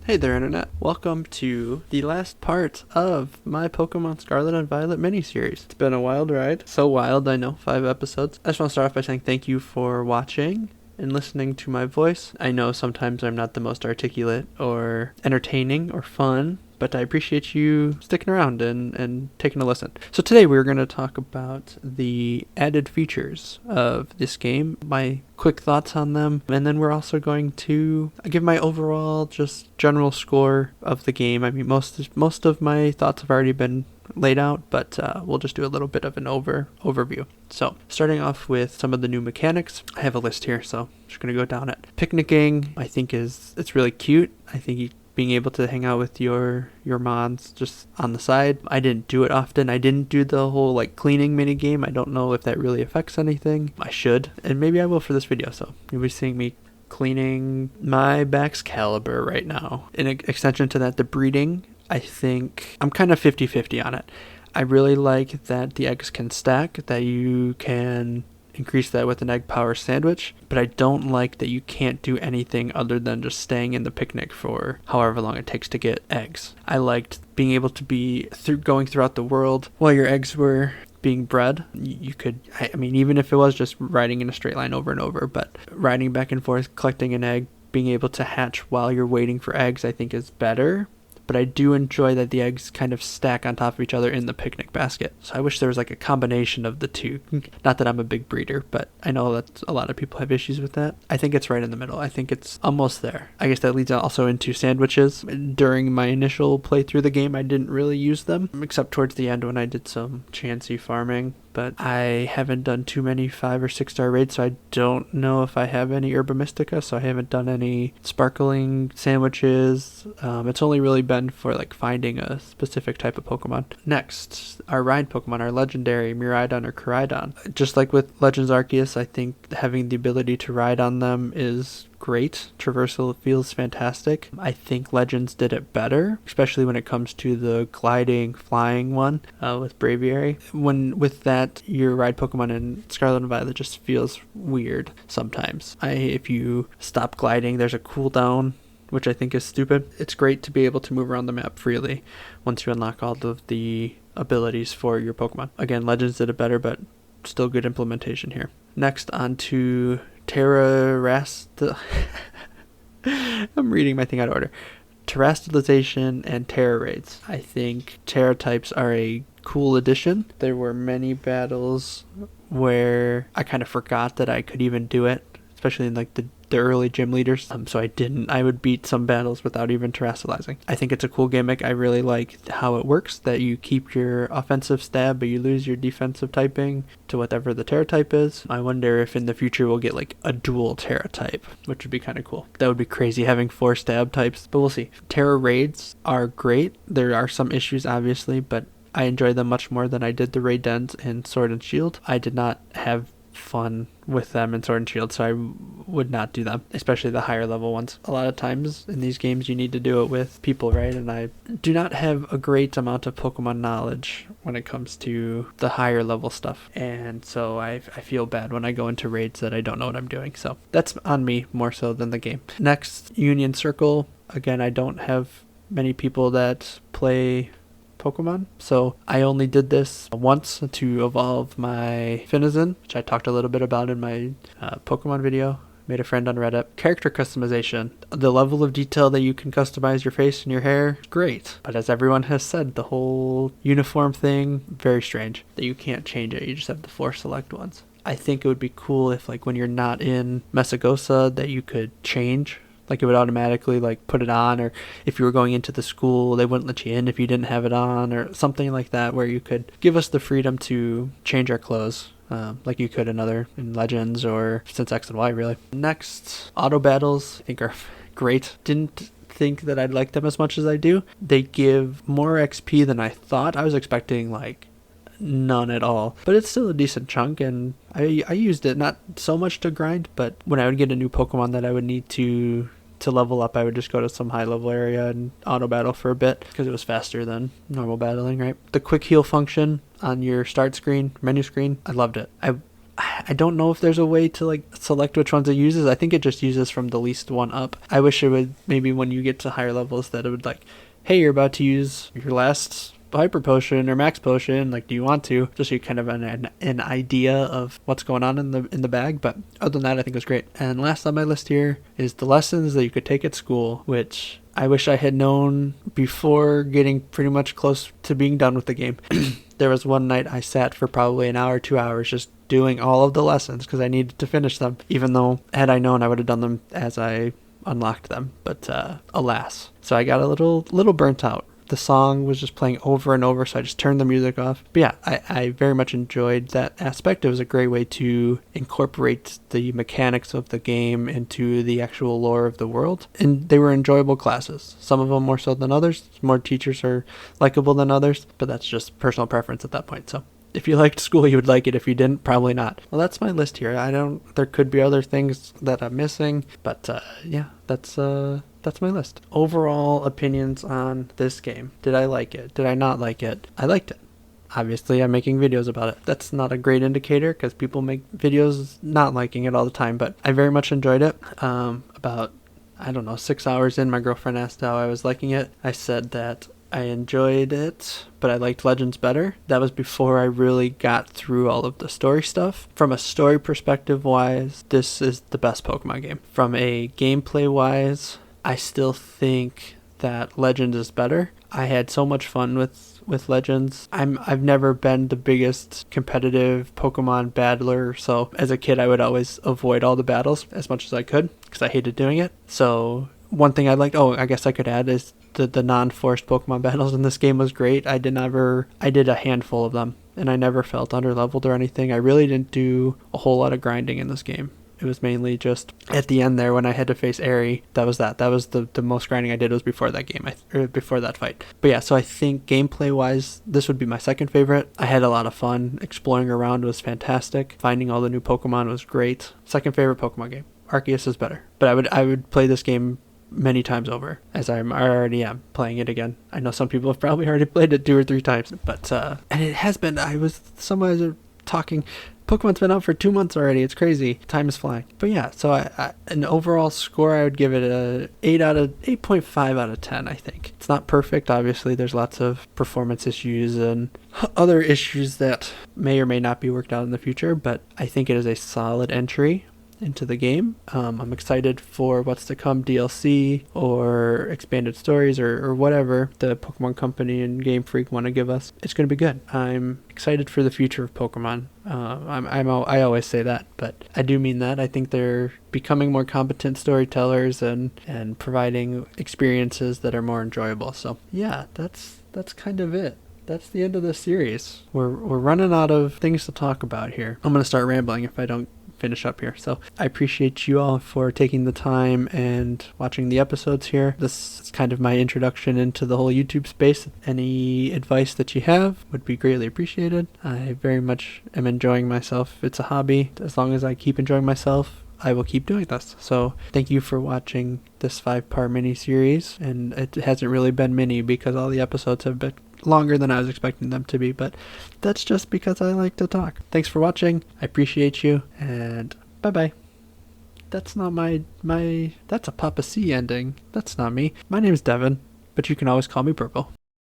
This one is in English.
Hey there, Internet. Welcome to the last part of my Pokemon Scarlet and Violet miniseries. It's been a wild ride. So wild, I know, 5 episodes. I just want to start off by saying thank you for watching and listening to my voice. I know sometimes I'm not the most articulate or entertaining or fun, but I appreciate you sticking around and taking a listen. So today we're going to talk about the added features of this game, my quick thoughts on them, and then we're also going to give my overall just general score of the game. I mean, most of my thoughts have already been laid out, but we'll just do a little bit of an overview. So starting off with some of the new mechanics, I have a list here, so I'm just going to go down it. Picnicking, I think it's really cute. I think being able to hang out with your mons just on the side. I didn't do it often. I didn't do the whole like cleaning mini game. I don't know if that really affects anything. I should, and maybe I will for this video. So you'll be seeing me cleaning my Baxcalibur right now. In extension to that, the breeding, I think I'm kind of 50-50 on it. I really like that the eggs can stack, that you can increase that with an egg power sandwich, but I don't like that you can't do anything other than just staying in the picnic for however long it takes to get eggs. I liked being able to be going throughout the world while your eggs were being bred. You could, I mean, even if it was just riding in a straight line over and over, but riding back and forth, collecting an egg, being able to hatch while you're waiting for eggs, I think is better. But I do enjoy that the eggs kind of stack on top of each other in the picnic basket. So I wish there was like a combination of the two. Not that I'm a big breeder, but I know that a lot of people have issues with that. I think it's right in the middle. I think it's almost there. I guess that leads also into sandwiches. During my initial playthrough of the game, I didn't really use them, except towards the end when I did some chancy farming. But I haven't done too many 5 or 6 star raids, so I don't know if I have any Herba Mystica, so I haven't done any sparkling sandwiches. It's only really been for like finding a specific type of Pokemon. Next, our ride Pokemon, our legendary Miraidon or Koraidon. Just like with Legends Arceus, I think having the ability to ride on them is great. Traversal feels fantastic. I think Legends did it better, especially when it comes to the gliding, flying one with Braviary. When with that, your ride Pokemon in Scarlet and Violet just feels weird sometimes. If you stop gliding, there's a cooldown, which I think is stupid. It's great to be able to move around the map freely once you unlock all of the abilities for your Pokemon. Again, Legends did it better, but still good implementation here. Next, on to I'm reading my thing out of order. Terastallization and Terra Raids. I think Terra types are a cool addition. There were many battles where I kind of forgot that I could even do it, especially in like the early gym leaders. So I would beat some battles without even terastallizing. I think it's a cool gimmick. I really like how it works, that you keep your offensive stab, but you lose your defensive typing to whatever the Terra type is. I wonder if in the future we'll get like a dual Terra type, which would be kind of cool. That would be crazy having 4 stab types, but we'll see. Terra raids are great. There are some issues, obviously, but I enjoy them much more than I did the raid dens in Sword and Shield. I did not have fun with them in Sword and Shield, so I would not do them, especially the higher level ones. A lot of times in these games you need to do it with people, right? And I do not have a great amount of Pokemon knowledge when it comes to the higher level stuff, and so I feel bad when I go into raids that I don't know what I'm doing. So that's on me more so than the game. Next, Union Circle. Again, I don't have many people that play Pokemon, so I only did this once to evolve my Finizen, which I talked a little bit about in my Pokemon video. Made a friend on Reddit. Character customization. The level of detail that you can customize your face and your hair, great. But as everyone has said, the whole uniform thing, very strange. That you can't change it, you just have the 4 select ones. I think it would be cool if like when you're not in Messagosa that you could change. Like it would automatically like put it on, or if you were going into the school, they wouldn't let you in if you didn't have it on, or something like that, where you could give us the freedom to change our clothes. Like you could in Legends or since X and Y, really. Next, auto battles, I think are great. Didn't think that I'd like them as much as I do. They give more XP than I thought. I was expecting like none at all, but it's still a decent chunk, and I used it not so much to grind, but when I would get a new Pokemon that I would need to level up, I would just go to some high level area and auto battle for a bit because it was faster than normal battling, right? The quick heal function on your start screen, menu screen, I loved it. I don't know if there's a way to like select which ones it uses. I think it just uses from the least one up. I wish it would, maybe when you get to higher levels, that it would like, hey, you're about to use your last hyper potion or max potion, like, do you want to, just so you kind of an idea of what's going on in the bag. But other than that, I think it was great. And last on my list here is the lessons that you could take at school, which I wish I had known before getting pretty much close to being done with the game. There was one night I sat for probably an hour, 2 hours, just doing all of the lessons because I needed to finish them, even though had I known I would have done them as I unlocked them. But alas, so I got a little burnt out. The song was just playing over and over, so I just turned the music off. But yeah, I very much enjoyed that aspect. It was a great way to incorporate the mechanics of the game into the actual lore of the world. And they were enjoyable classes. Some of them more so than others. More teachers are likable than others, but that's just personal preference at that point. So if you liked school, you would like it. If you didn't, probably not. Well, that's my list here. There could be other things that I'm missing, but yeah, that's my list. Overall opinions on this game. Did I like it? Did I not like it? I liked it. Obviously, I'm making videos about it. That's not a great indicator because people make videos not liking it all the time, but I very much enjoyed it. About, I don't know, 6 hours in, my girlfriend asked how I was liking it. I said that I enjoyed it, but I liked Legends better. That was before I really got through all of the story stuff. From a story perspective wise, this is the best Pokemon game. From a gameplay wise, I still think that Legends is better. I had so much fun with Legends. I've never been the biggest competitive Pokemon battler, so as a kid I would always avoid all the battles as much as I could because I hated doing it. So one thing I liked, I guess I could add, is the non-forced Pokemon battles in this game was great. I did a handful of them, and I never felt underleveled or anything. I really didn't do a whole lot of grinding in this game. It was mainly just at the end there when I had to face Aerie. That was the most grinding I did was before that game, or before that fight. But yeah, so I think gameplay-wise, this would be my second favorite. I had a lot of fun. Exploring around was fantastic. Finding all the new Pokemon was great. Second favorite Pokemon game. Arceus is better. But I would play this game many times over, as I already am playing it again. I know some people have probably already played it 2 or 3 times, but and it has been. Somebody was talking. Pokemon's been out for 2 months already. It's crazy. Time is flying. But yeah, so an overall score, I would give it a 8.5 out of 10. I think it's not perfect. Obviously, there's lots of performance issues and other issues that may or may not be worked out in the future. But I think it is a solid entry into the game. I'm excited for what's to come, DLC or expanded stories or whatever the Pokemon Company and Game Freak want to give us. It's going to be good. I'm excited for the future of Pokemon. I always say that, but I do mean that. I think they're becoming more competent storytellers and providing experiences that are more enjoyable. So yeah, that's kind of it. That's the end of this series. We're running out of things to talk about here. I'm going to start rambling if I don't finish up here. So I appreciate you all for taking the time and watching the episodes here. This is kind of my introduction into the whole YouTube space. Any advice that you have would be greatly appreciated. I very much am enjoying myself. It's a hobby. As long as I keep enjoying myself, I will keep doing this. So thank you for watching this 5-part mini-series. And it hasn't really been mini because all the episodes have been longer than I was expecting them to be, but that's just because I like to talk. Thanks for watching. I appreciate you, and bye-bye. That's not that's a Papa C ending. That's not me. My name's Devin, but you can always call me Purple.